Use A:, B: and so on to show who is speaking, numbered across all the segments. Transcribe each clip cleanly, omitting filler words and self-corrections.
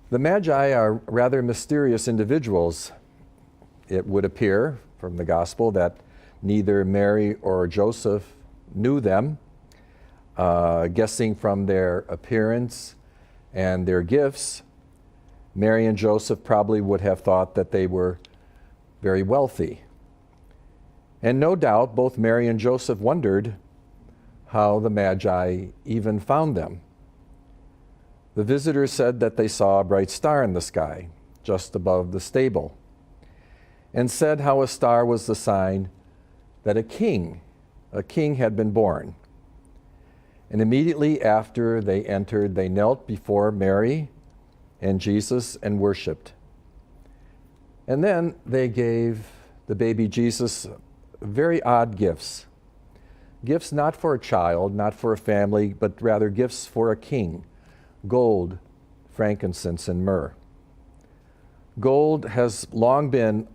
A: The Magi are rather mysterious individuals. It would appear from the gospel that neither Mary or Joseph knew them, guessing from their appearance and their gifts. Mary and Joseph probably would have thought that they were very wealthy. And no doubt both Mary and Joseph wondered how the Magi even found them. The visitors said that they saw a bright star in the sky just above the stable, and said how a star was the sign that a king had been born. And immediately after they entered, they knelt before Mary and Jesus and worshiped. And then they gave the baby Jesus very odd gifts. Gifts not for a child, not for a family, but rather gifts for a king: gold, frankincense, and myrrh. Gold has long been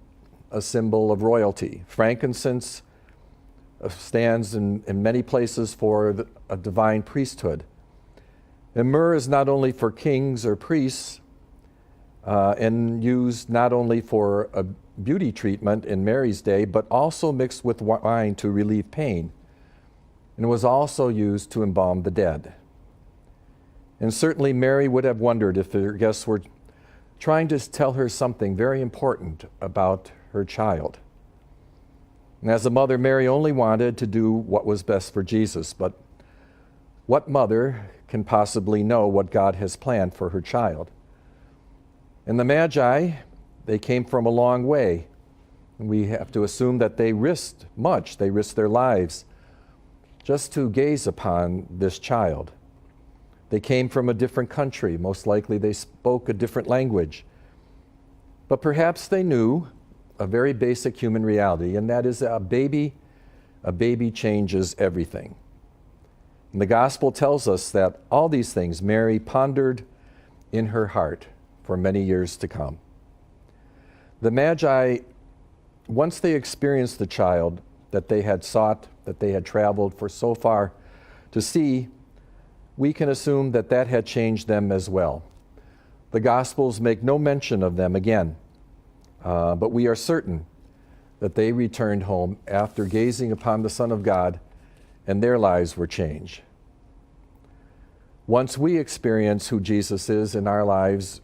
A: a symbol of royalty. Frankincense stands in many places for a divine priesthood. And myrrh is not only for kings or priests, and used not only for a beauty treatment in Mary's day, but also mixed with wine to relieve pain. And it was also used to embalm the dead. And certainly Mary would have wondered if her guests were trying to tell her something very important about her child. And as a mother, Mary only wanted to do what was best for Jesus, but what mother can possibly know what God has planned for her child? And the Magi, they came from a long way. And we have to assume that they risked much. They risked their lives just to gaze upon this child. They came from a different country. Most likely they spoke a different language. But perhaps they knew a very basic human reality, and that is a baby changes everything. And the gospel tells us that all these things Mary pondered in her heart for many years to come. The Magi, once they experienced the child that they had sought, that they had traveled for so far to see, we can assume that that had changed them as well. The Gospels make no mention of them again, but we are certain that they returned home after gazing upon the Son of God, and their lives were changed. Once we experience who Jesus is in our lives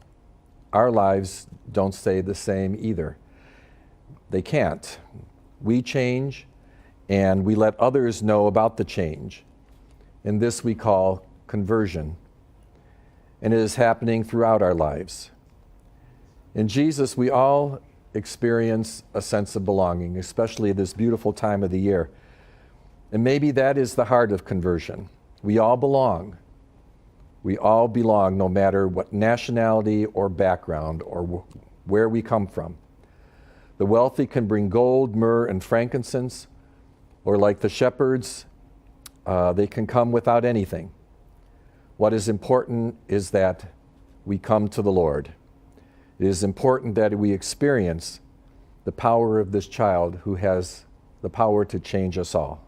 A: don't stay the same either. They can't. We change, and we let others know about the change. And this we call conversion. And it is happening throughout our lives. In Jesus, we all experience a sense of belonging, especially this beautiful time of the year. And maybe that is the heart of conversion. We all belong. We all belong, no matter what nationality or background or where we come from. The wealthy can bring gold, myrrh, and frankincense, or like the shepherds, they can come without anything. What is important is that we come to the Lord. It is important that we experience the power of this child who has the power to change us all.